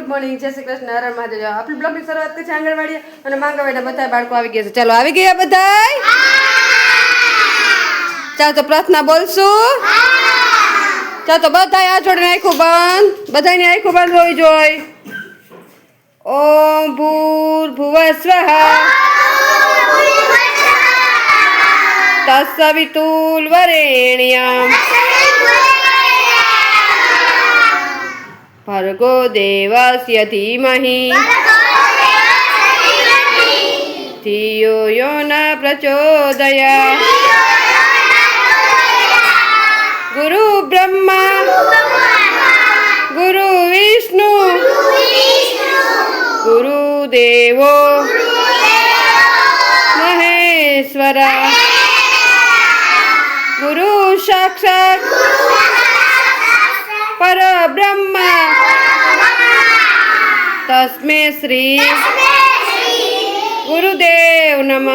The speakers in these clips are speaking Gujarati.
મોર્નિંગ, જય શ્રી કૃષ્ણ, હર હર મહાદેવ। આપણે બ્લોગની શરૂઆત કરી છે આંગણવાડી અને માંગણવાડીના બધા બાળકો આવી ગયા છે। ચાલો આવી ગયા બધાય? ચાલો તો પ્રાર્થના બોલશું। ચાલો તો બધાય આ જોડે આંખો બંધ, બધાની આંખો બંધ હોવી જોઈએ। ઓમ ભૂર્ભુવઃ સ્વઃ તત્સવિતુર્વરેણ્યં ભર્ગો દેવસ્ય ધીમહિ ધિયો યો ન પ્રચોદયાत्। ગુરુ બ્રહ્મા ગુરુ વિષ્ણુ ગુરુ દેવો મહેશ્વર ગુરુ સાક્ષાત પરબ્રહ્મ તસ્मै શ્રી ગુરુદેવ નમઃ।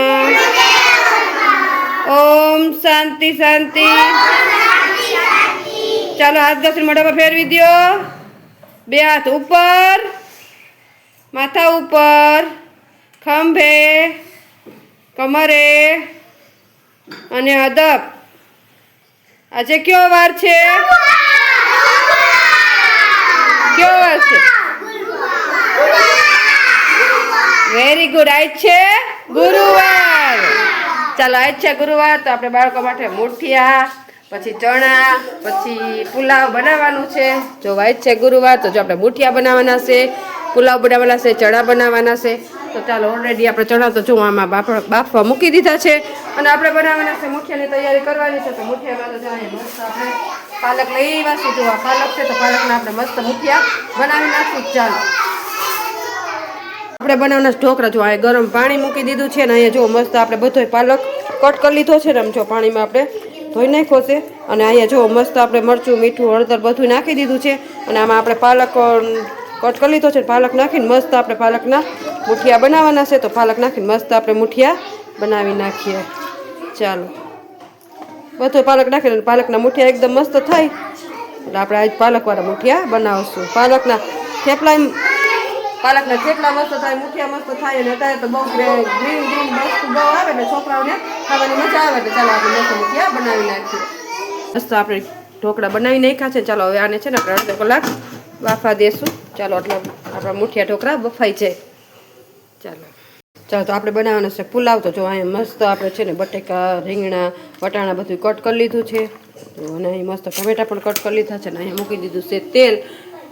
ઓમ શાંતિ શાંતિ। ચાલો હાથ ઘસી મોઢા પર ફેરવી દો। બે હાથ ઉપર, માથા ઉપર, ખંભે, કમરે અને અદબ। આજે કયો વાર છે? કયો વાર છે? Very good. આજ છે ગુરુવાર। ચાલો આજ છે ગુરુવાર, તો આપણે બાળકો માટે મુઠિયા, પછી ચણા, પછી પુલાવ બનાવવાનું છે। જો આજ છે ગુરુવાર તો જો આપણે મુઠિયા બનાવવાના છે, પુલાવ બનાવવાના છે, ચણા બનાવવાના છે। તો ચાલો ઓલરેડી આપણે ચણા તો જો આમાં બાફવા મૂકી દીધા છે અને આપણે બનાવવાના છે, મુઠિયાની તૈયારી કરવાની છે। તો મુઠિયામાં તો જાય મસ્ત આપણે પાલક લઈ આવ્યા છે। જો આ પાલક છે તો પાલકના આપણે મસ્ત મુઠિયા બનાવી નાખશું। ચાલો આપણે બનાવવાના ઢોકળા જો આ ગરમ પાણી મૂકી દીધું છે ને અહીંયા જો મસ્ત આપણે બધોય પાલક કટ કરી લીધો છે ને આમ જો પાણીમાં આપણે ધોઈ નાખ્યો છે અને અહીંયા જો મસ્ત આપણે મરચું, મીઠું, હળદર બધું નાખી દીધું છે અને આમાં આપણે પાલક કટ કરી લીધો છે। પાલક નાખીને મસ્ત આપણે પાલકના મુઠિયા બનાવવાના છે। તો પાલક નાખીને મસ્ત આપણે મુઠિયા બનાવી નાખીએ। ચાલો બધો પાલક નાખીને પાલકના મુઠિયા એકદમ મસ્ત થાય એટલે આપણે આજ પાલકવાળા મુઠિયા બનાવશું। પાલકના થેપલા મસ્ત થાય, મુઠિયા મસ્ત થાય અને અત્યારે તો બહુ ગ્રીન વસ્તુ બહુ આવે ને છોકરાઓને ખાવાની મજા આવે એટલે ચાલો આપણે મસ્ત મુઠિયા બનાવી નાખીએ। મસ્ત આપણે ઢોકળા બનાવી નાખ્યા છે। ચાલો હવે આને છે ને આપણે અડધો કલાક બાફા દેશું। ચાલો એટલે આપણા મુઠિયા ઢોકળા બફાઈ જાય। ચાલો તો આપણે બનાવવાના છે પુલાવ। તો જો અહીંયા મસ્ત આપણે છે ને બટેકા, રીંગણા, વટાણા બધું કટ કરી લીધું છે અને અહીં મસ્ત ટમેટા પણ કટ કરી લીધા છે અને અહીંયા મૂકી દીધું છે તેલ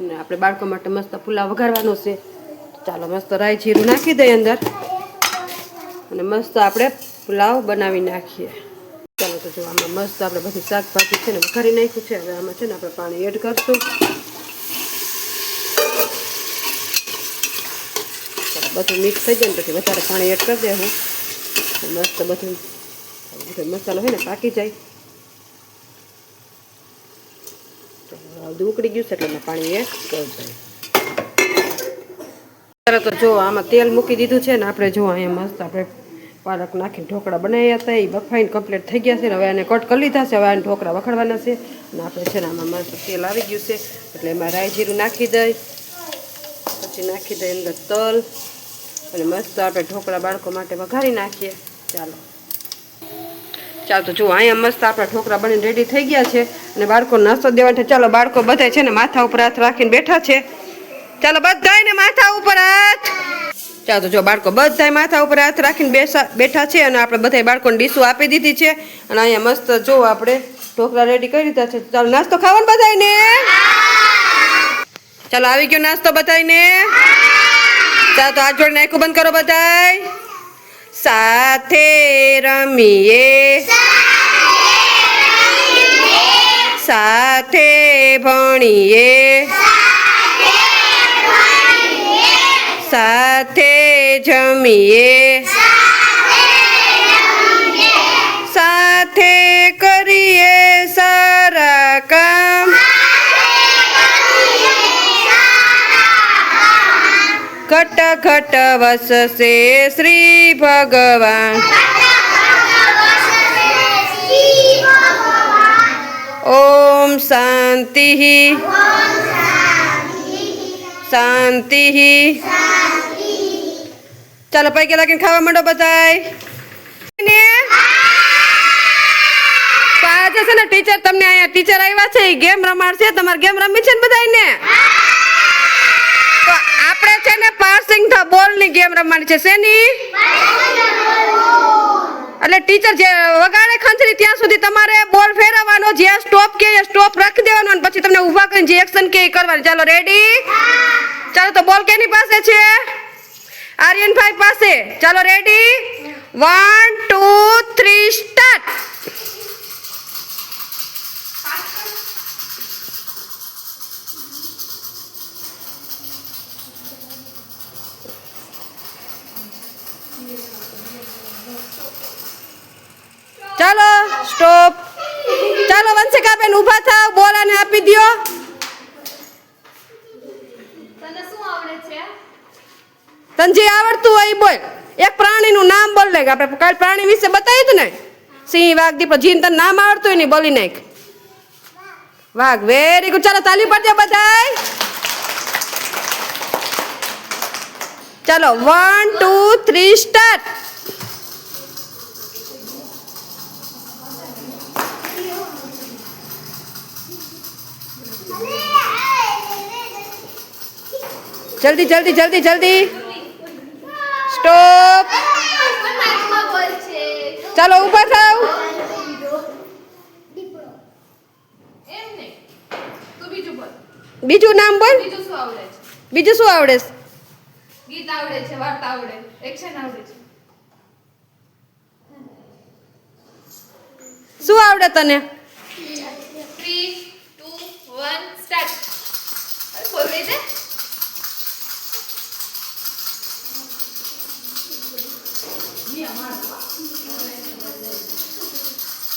અને આપણે બાળકો માટે મસ્ત પુલાવ વઘારવાનો છે। ચાલો મસ્ત રાઈ જીરું નાખી દઈએ અંદર અને મસ્ત આપણે પુલાવ બનાવી નાખીએ। ચાલો તો જો આમાં મસ્ત આપણે બધી શાકભાજી છે ને વઘારી નાખ્યું છે। હવે આમાં છે ને આપણે પાણી એડ કરશું। બધું મિક્સ થઈ જાય ને પછી વધારે પાણી એડ કરી દેવું મસ્ત બધું મસાલો હોય ને પાકી જાય। બધું ઉકળી ગયું છે એટલે એમાં પાણી એડ કરી દઈએ। તો જો આમાં તેલ મૂકી દીધું છે ને આપણે જો અહીંયા મસ્ત આપણે પાલક નાખીને ઢોકળા બનાવ્યા હતા એ બફાઈને કમ્પ્લીટ થઈ ગયા છે ને હવે આને કટ કરી લીધા છે। હવે આને ઢોકળા વખડવાના છે અને આપણે છે ને આમાં મસ્ત તેલ આવી ગયું છે એટલે એમાં રાઈ જીરું નાખી દઈ, પછી નાખી દઈએ અંદર તલ અને મસ્ત આપણે ઢોકળા બાળકો માટે વઘારી નાખીએ। ચાલો તો જો અહીંયા મસ્ત આપણા ઢોકળા બનીને રેડી થઈ ગયા છે અને બાળકો નાસ્તો દેવા છે। ચાલો બાળકો બધા છે ને માથા ઉપર હાથ રાખીને બેઠા છે। ચાલો બધાને માથા ઉપર હાથ। ચાલો તો જો બાળકો બધાય માથા ઉપર હાથ રાખીને બેઠા છે અને આપણે બધાય બાળકોને ડીશું આપી દીધી છે અને અહીંયા મસ્ત જો આપણે ઢોકળા રેડી કરી દીધા છે। ચાલો નાસ્તો ખાવાનો બધાયને? ચાલો આવી ગયો નાસ્તો બધાયને? ચાલો તો હાથ જોડીને આંખો બંધ કરો બધાય। સાથે રમીએ, સાથે ભણીએ, સાથે જમીએ, સાથે કરીએ સારા કામ, ઘટ ઘટ વસશે શ્રી ભગવાન। ઓમ શાંતિ શાંતિ. ચાલો પૈકી લાગીને ખાવા માંડો બધાય. ને તો આજે છે ને ટીચર તમને અહીંયા ટીચર આવ્યા છે એ ગેમ રમાડશે. તમારે ગેમ રમી છે ને બધાને? તો આપણે છે ને પાસિંગ ધ બોલ ની ગેમ રમવાની છે. શેની? એટલે ટીચર જે વગાડે ખંચરી ત્યાં સુધી તમારે બોલ ફેરવવાનો. જ્યાં સ્ટોપ કે સ્ટોપ રાખી દેવાનો અને પછી તમને ઊભા કરીને જે એક્શન કે એ કરવાની. ચાલો રેડી? ચાલો તો બોલ કેની પાસે છે? આર્યનભાઈ પાસે. ચાલો રેડી? 1 2 3 સ્ટાર્ટ. ચાલો સ્ટોપ. ચાલો વંશિકાબેન ઊભા થાવ. બોલ આને આપી દો. તને શું આવડે છે? તને જે આવડતું હોય એ બોલ. એક પ્રાણીનું નામ બોલ. લે આપણે કાલ પ્રાણી વિશે બતાવ્યું હતું ને, સિંહ વાઘ દીપડો. જીન તને નામ આવડતું હોય ને બોલી નાખ. વાઘ. Very good. ચાલો તાલી પાડજો બધાય. ચાલો 1 2 3 સ્ટાર્ટ. જલ્દી જલ્દી જલ્દી જલ્દી. સ્ટોપ. હાથમાં બોલ છે. ચાલો ઊભા થાવ. એમ નહીં. તું બીજું બોલ. બીજું નામ બોલ. બીજું શું આવડે છે? બીજું શું આવડે છે? ગીત આવડે છે, વાર્તા આવડે, એક્શન આવડે છે. શું આવડે તને? 3 2 1 સ્ટાર્ટ. અરે બોલ રહી છે.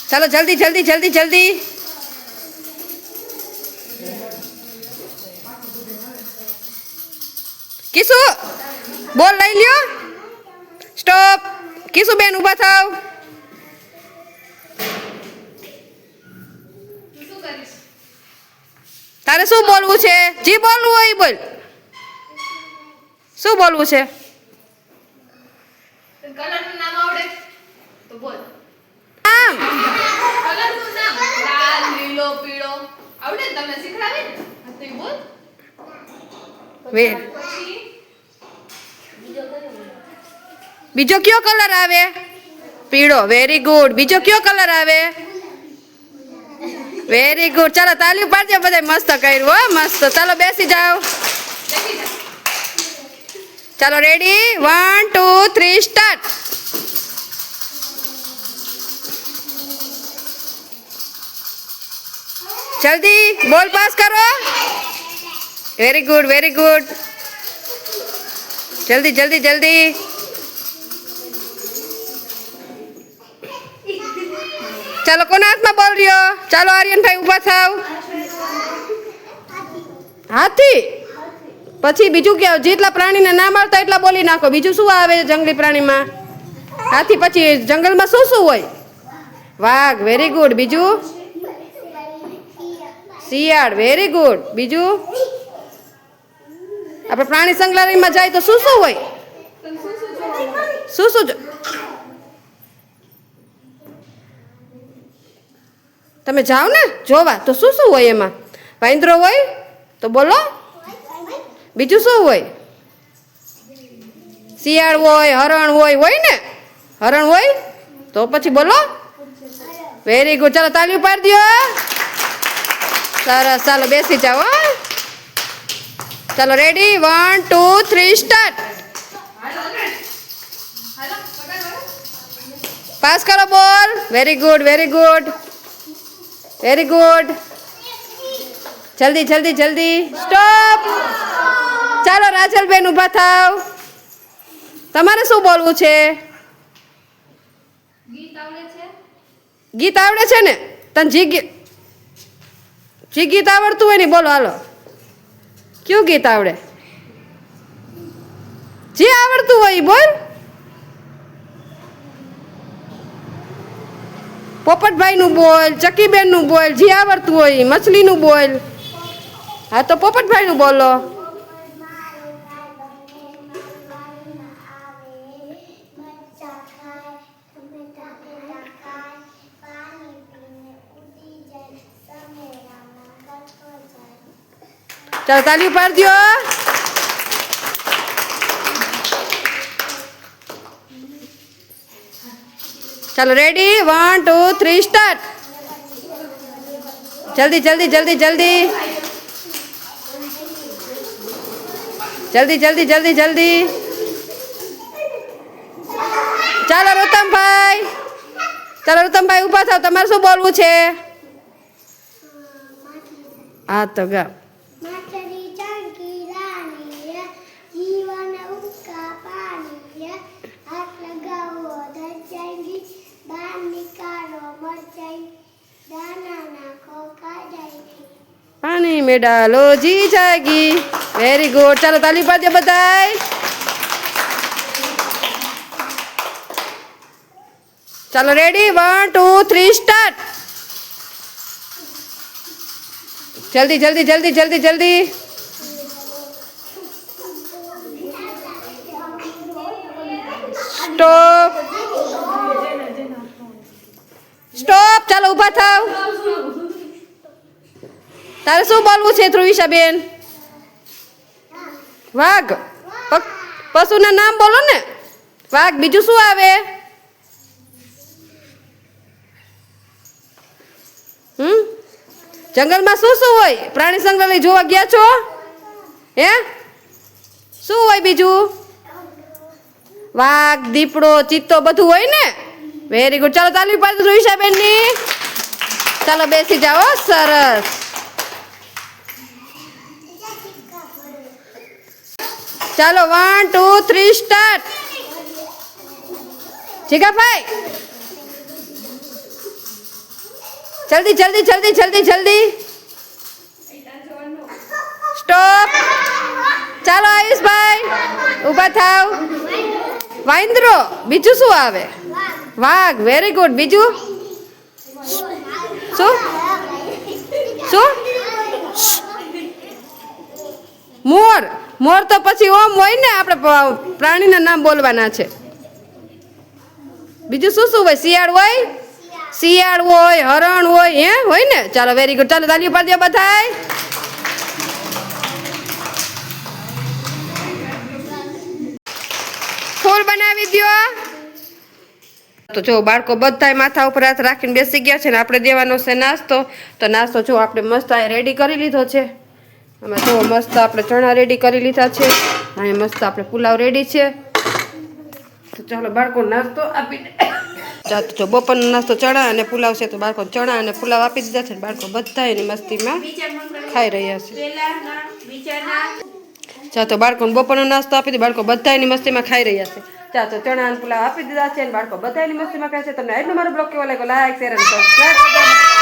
ચાલો જલ્દી જલ્દી જલ્દી જલ્દી. કિસુ બોલ લઈ લ્યો. સ્ટોપ. કિસુ બેન ઊભા થાવ. તું શું કરીશ? તારે શું બોલવું છે? જી બોલવું હોય ઈ બોલ. શું બોલવું છે? તને કલરનું નામ આવડે? તો બોલ. આમ કલરનું નામ લાલ, લીલો, પીળો આવડે ને? તમને શીખડાવે ને? હા તો ઈ બોલ. વે પછી બીજો કયો કલર આવે? પીળો. Very good. બીજો કયો કલર આવે? Very good. ચાલો તાલી પાડજો બધા. મસ્ત કર્યું હો, મસ્ત. ચાલો બેસી જાઓ. બેસી જા. ચાલો રેડી? 1 2 3 સ્ટાર્ટ. જલ્દી બોલ પાસ કરો. Very good very good. જલ્દી જલ્દી જલ્દી. ચાલો કોના હાથમાં બોલ રહ્યો? ચાલો આર્યનભાઈ ઊભા થાવ. હાથી. પછી બીજું કે જેટલા પ્રાણીના નામ આવતા એટલા બોલી નાખો. બીજું શું આવે જંગલી પ્રાણીમાં? હાથી. પછી જંગલમાં શું શું હોય? વાઘ. Very good. બીજું? શિયાળ. Very good. બીજું? આપણે પ્રાણી સંગ્રહાલયમાં જાય તો શું શું હોય? તને શું શું જોવા? શું શું તમે જાઓ ને જોવા તો શું શું હોય એમાં? વાંદરો હોય તો બોલો. બીજું શું હોય? શિયાળ હોય, હરણ હોય ને? હરણ હોય તો પછી બોલો. Very good. ચાલો તાલીઓ પાડી દો. સરસ. ચાલો બેસી જાઓ. ચાલો રેડી? 1 2 3 સ્ટાર્ટ. હાલો પકડ. પાસ કરો બોલ. Very good very good very good. જલ્દી જલ્દી જલ્દી. સ્ટોપ. ચાલો રાજલબેન ઊભા થાવ. તમારે શું બોલવું છે? ગીત આવડે છે? ગીત આવડે છે ને? તને જે ગીત આવડતું હોય ને બોલો. હાલો કયું ગીત આવડે? જે આવડતું હોય ઈ બોલ. પોપટભાઈનું બોલ, ચકીબેનનું બોલ, જે આવડતું હોય. મછલીનું બોલ. હા તો પોપટભાઈનું બોલો. ચાલો તાલી પાડ દો. ચાલો રેડી 1 2 3 સ્ટાર્ટ. જલ્દી જલ્દી જલ્દી જલ્દી જલ્દી જલ્દી જલ્દી જલ્દી. ચાલો રૂતમભાઈ, ચાલો રૂતમભાઈ ઊભા થાવ. તમારે શું બોલવું છે? હા તો ગા. માછલી ચણકી રાણી જીવન ઉકા પાણી હાથ લગાવો દરજાઈ બહાર નીકાળો મરચાઈ દાના નાખો કાઢાઈ પાણી में डालो जी जाएगी. Very good. ચાલો તાલી પાડજો બધાય. ચાલો રેડી 1 2 3 સ્ટાર્ટ. જલ્દી જલ્દી જલ્દી જલ્દી જલ્દી. Stop stop. ચાલો ઊભા થાવ. તારે શું બોલવું છે ધ્રુવિશાબેન? વાઘ. પશુના નામ બોલો ને. વાઘ. બીજું શું આવે? જંગલમાં શું શું હોય? પ્રાણી સંગ્રહાલય જોવા ગયા છો? હે શું હોય બીજું? વાઘ, દીપડો, ચિત્તો બધું હોય ને. Very good. ચાલો તાલી પાડો ધ્રુવિશાબેન ની. ચાલો બેસી જાઓ. સરસ. ચાલો 1 2 3 સ્ટાર્ટ. જીગાભાઈ જલ્દી જલ્દી જલ્દી જલ્દી જલ્દી. સ્ટોપ. ચાલો આયુષભાઈ ઊભા થાવ. વાંદરો. બીજું શું આવે? વાઘ. Very good. બીજું શું? શું? મોર. મોર તો પછી ઓમ હોય ને. આપણે પ્રાણીના નામ બોલવાના છે. બીજું શું શું હોય? શિયાળ હોય, શિયાળ હોય, હરણ હોય. હે હોય ને. ચાલો વેરી ગુડ. ચાલો તાલીઓ પાડી દો બધાય. ફૂલ બનાવી દો. તો જો બાળકો બધાય માથા ઉપર હાથ રાખીને બેસી ગયા છે ને આપણે દેવાનો છે નાસ્તો. તો નાસ્તો જો આપણે મસ્ત આ રેડી કરી લીધો છે. અમે જો મસ્ત આપણે ચણા રેડી કરી લીધા છે. અહીંયા મસ્ત આપણે પુલાવ રેડી છે. તો ચાલો બાળકો નાસ્તો આપી દે. ચાલો જો બપોરનો નાસ્તો ચણા અને પુલાવ છે. તો બાળકો ચણા અને પુલાવ આપી દીધા છે. બાળકો બધા એની મસ્તીમાં ખાઈ રહ્યા છે. ચાલો તો બાળકોને બપોરનો નાસ્તો આપી દે. બાળકો બધા એની મસ્તીમાં ખાઈ રહ્યા છે. ચાલો તો ચણા અને પુલાવ આપી દીધા છે અને બાળકો બધા એની મસ્તીમાં ખાય છે. તમને આજનો મારો બ્લોગ કેવો લાગ્યો? લાઈક શેર અને સબસ્ક્રાઈબ.